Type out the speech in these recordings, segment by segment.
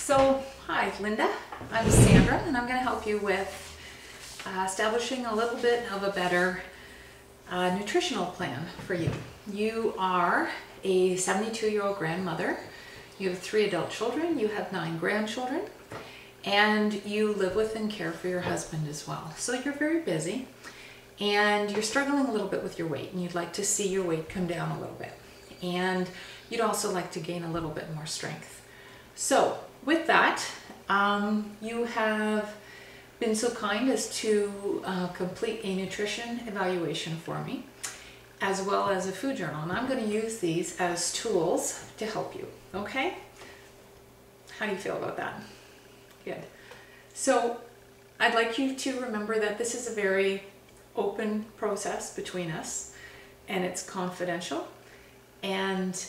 Hi Linda, I'm Sandra and I'm going to help you with establishing a little bit of a better nutritional plan for you. You are a 72-year-old grandmother, you have 3 adult children, you have 9 grandchildren, and you live with and care for your husband as well. So you're very busy and you're struggling a little bit with your weight and you'd like to see your weight come down a little bit. And you'd also like to gain a little bit more strength. So with that, you have been so kind as to complete a nutrition evaluation for me, as well as a food journal. And I'm going to use these as tools to help you, okay? How do you feel about that? Good. So I'd like you to remember that this is a very open process between us and it's confidential. And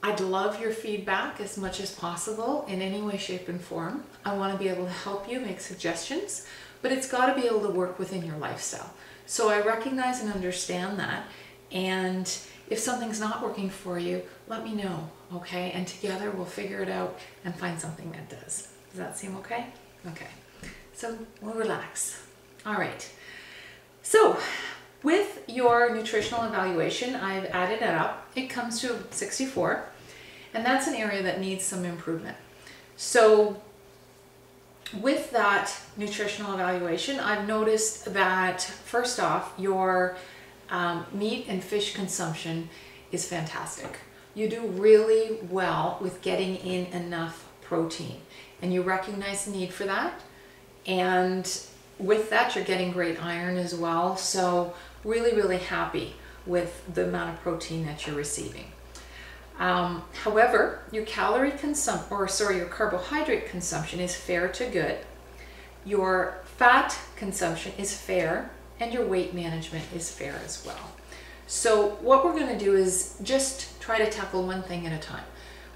I'd love your feedback as much as possible in any way, shape, and form. I want to be able to help you make suggestions, but it's got to be able to work within your lifestyle. So I recognize and understand that. And if something's not working for you, let me know, okay? And together we'll figure it out and find something that does. Does that seem okay? Okay. So we'll relax. All right. So with your nutritional evaluation, I've added it up. It comes to 64, and that's an area that needs some improvement. So with that nutritional evaluation, I've noticed that first off, your meat and fish consumption is fantastic. You do really well with getting in enough protein, and you recognize the need for that. And with that, you're getting great iron as well. So really, really happy with the amount of protein that you're receiving. However, your your carbohydrate consumption is fair to good. Your fat consumption is fair, and your weight management is fair as well. So what we're going to do is just try to tackle one thing at a time.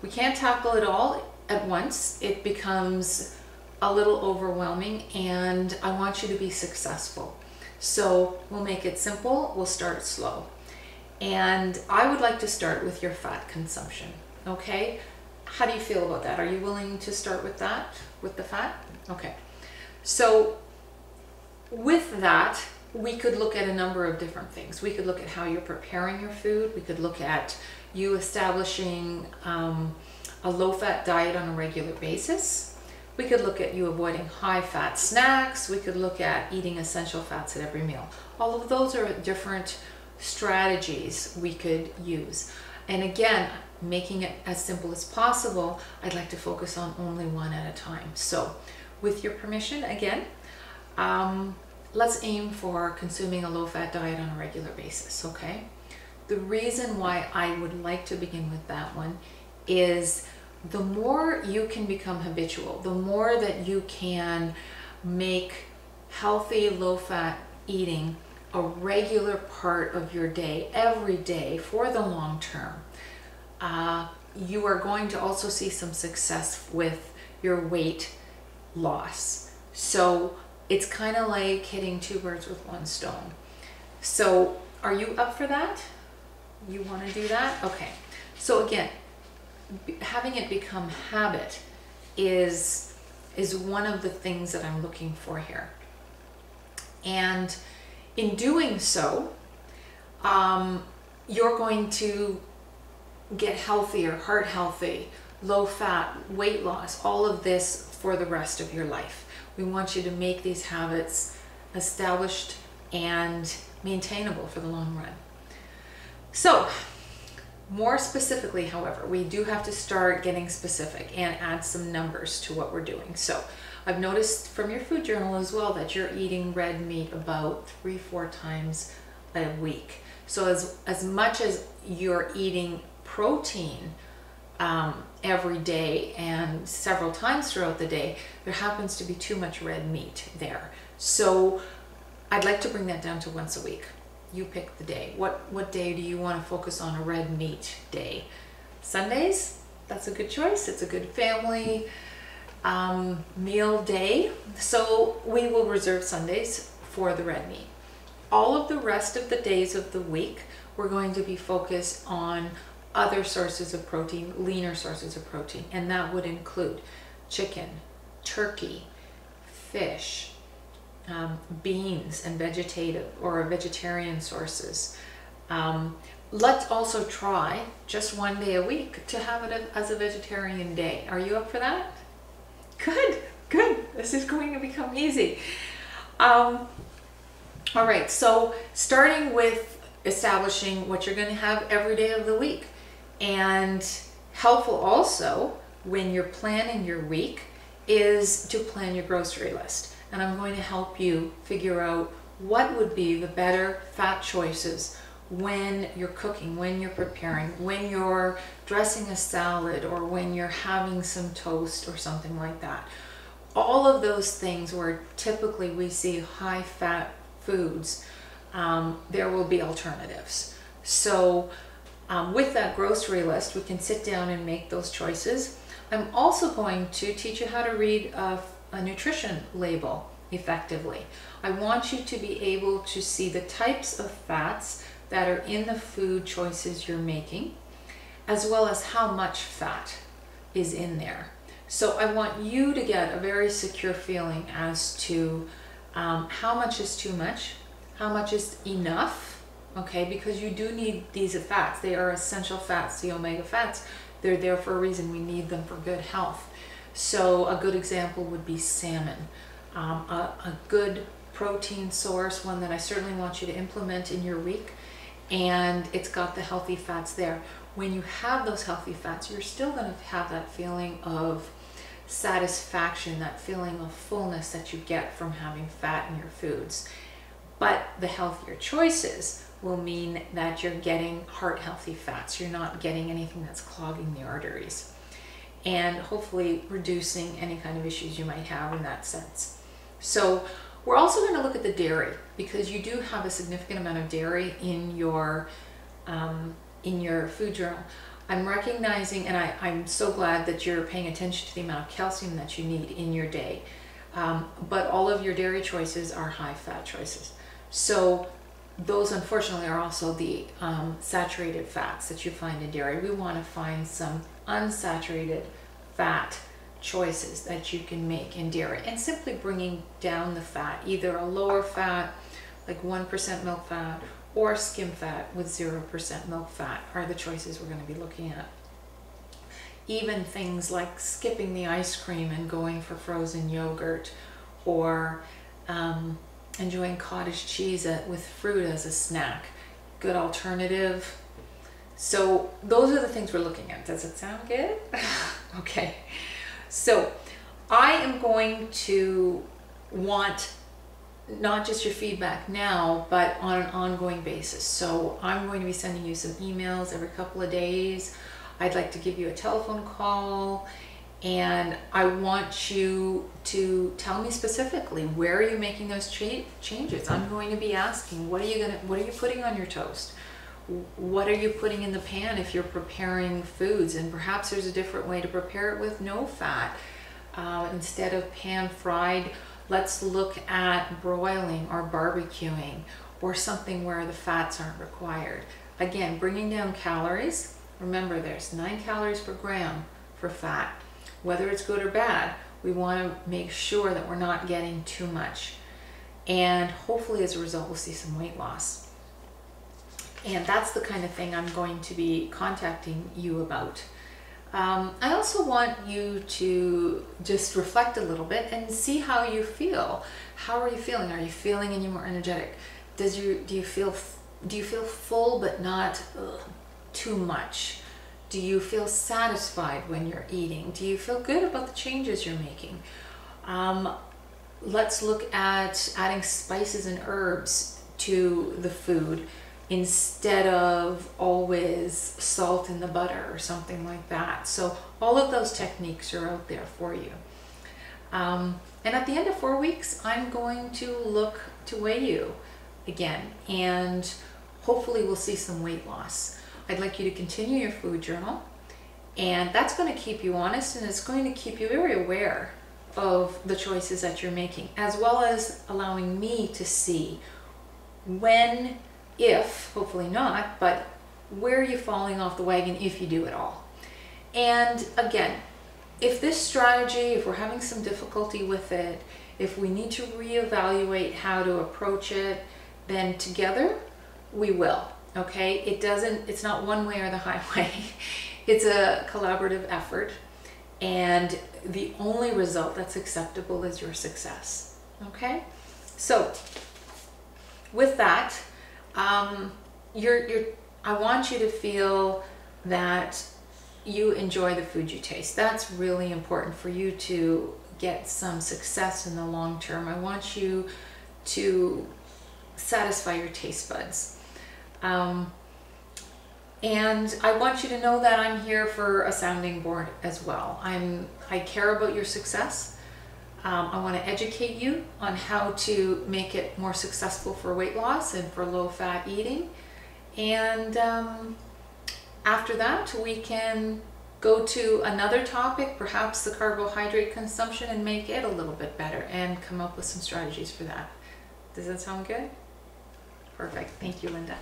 We can't tackle it all at once. It becomes a little overwhelming, and I want you to be successful. So we'll make it simple, we'll start slow. And I would like to start with your fat consumption, okay? How do you feel about that? Are you willing to start with that, with the fat? Okay. So with that, we could look at a number of different things. We could look at how you're preparing your food. We could look at you establishing a low-fat diet on a regular basis. We could look at you avoiding high-fat snacks. We could look at eating essential fats at every meal. All of those are different strategies we could use. And again, making it as simple as possible, I'd like to focus on only one at a time. So with your permission, again, let's aim for consuming a low-fat diet on a regular basis, okay? The reason why I would like to begin with that one is the more you can become habitual, the more that you can make healthy, low-fat eating a regular part of your day, every day, for the long term, you are going to also see some success with your weight loss. So it's kind of like hitting 2 birds with 1 stone. So are you up for that? You want to do that? Okay. So again, having it become habit is one of the things that I'm looking for here. And in doing so, you're going to get healthier, heart healthy, low fat, weight loss, all of this for the rest of your life. We want you to make these habits established and maintainable for the long run. So, more specifically, however, we do have to start getting specific and add some numbers to what we're doing. So I've noticed from your food journal as well that you're eating red meat about 3-4 times a week. So as much as you're eating protein every day and several times throughout the day, there happens to be too much red meat there. So I'd like to bring that down to once a week. You pick the day. What day do you want to focus on a red meat day? Sundays? That's a good choice. It's a good family meal day. So we will reserve Sundays for the red meat. All of the rest of the days of the week, we're going to be focused on other sources of protein, leaner sources of protein, and that would include chicken, turkey, fish, beans and vegetative or vegetarian sources. Let's also try just one day a week to have it as a vegetarian day. Are you up for that? Good, good. This is going to become easy. All right, so starting with establishing what you're going to have every day of the week, and helpful also when you're planning your week is to plan your grocery list. And I'm going to help you figure out what would be the better fat choices when you're cooking, when you're preparing, when you're dressing a salad, or when you're having some toast or something like that. All of those things where typically we see high fat foods, there will be alternatives. So with that grocery list, we can sit down and make those choices. I'm also going to teach you how to read a nutrition label effectively. I want you to be able to see the types of fats that are in the food choices you're making, as well as how much fat is in there. So I want you to get a very secure feeling as to how much is too much, how much is enough, okay? Because you do need these fats. They are essential fats, the omega fats. They're there for a reason. We need them for good health. So a good example would be salmon, a good protein source, one that I certainly want you to implement in your week. And it's got the healthy fats there. When you have those healthy fats, you're still going to have that feeling of satisfaction, that feeling of fullness that you get from having fat in your foods. But the healthier choices will mean that you're getting heart healthy fats. You're not getting anything that's clogging the arteries, and hopefully reducing any kind of issues you might have in that sense. So we're also going to look at the dairy, because you do have a significant amount of dairy in your food journal. I'm recognizing, and I'm so glad that you're paying attention to the amount of calcium that you need in your day. But all of your dairy choices are high fat choices. So those unfortunately are also the saturated fats that you find in dairy. We want to find some unsaturated fat choices that you can make in dairy, and simply bringing down the fat, either a lower fat like 1% milk fat, or skim fat with 0% milk fat are the choices we're going to be looking at. Even things like skipping the ice cream and going for frozen yogurt, or enjoying cottage cheese with fruit as a snack, good alternative. So those are the things we're looking at. Does it sound good? Okay. So I am going to want not just your feedback now, but on an ongoing basis. So I'm going to be sending you some emails every couple of days. I'd like to give you a telephone call, and I want you to tell me specifically, where are you making those changes? I'm going to be asking, what are you putting on your toast? What are you putting in the pan if you're preparing foods? And perhaps there's a different way to prepare it with no fat. Instead of pan fried, let's look at broiling or barbecuing, or something where the fats aren't required. Again, bringing down calories. Remember, there's 9 calories per gram for fat. Whether it's good or bad, we want to make sure that we're not getting too much. And hopefully as a result, we'll see some weight loss. And that's the kind of thing I'm going to be contacting you about. I also want you to just reflect a little bit and see how you feel. How are you feeling? Are you feeling any more energetic? Do you feel full but not too much? Do you feel satisfied when you're eating? Do you feel good about the changes you're making? Let's look at adding spices and herbs to the food instead of always salt in the butter or something like that. So all of those techniques are out there for you. And at the end of 4 weeks, I'm going to look to weigh you again, and hopefully we'll see some weight loss. I'd like you to continue your food journal, and that's going to keep you honest, and it's going to keep you very aware of the choices that you're making, as well as allowing me to see when, if, hopefully not, but where are you falling off the wagon if you do it all. And again, if this strategy, if we're having some difficulty with it, if we need to reevaluate how to approach it, then together we will, okay? It's not one way or the highway. It's a collaborative effort, and the only result that's acceptable is your success, okay? So with that, I want you to feel that you enjoy the food you taste. That's really important for you to get some success in the long term. I want you to satisfy your taste buds. And I want you to know that I'm here for a sounding board as well. I care about your success. I want to educate you on how to make it more successful for weight loss and for low-fat eating. And after that, we can go to another topic, perhaps the carbohydrate consumption, and make it a little bit better and come up with some strategies for that. Does that sound good? Perfect. Thank you, Linda.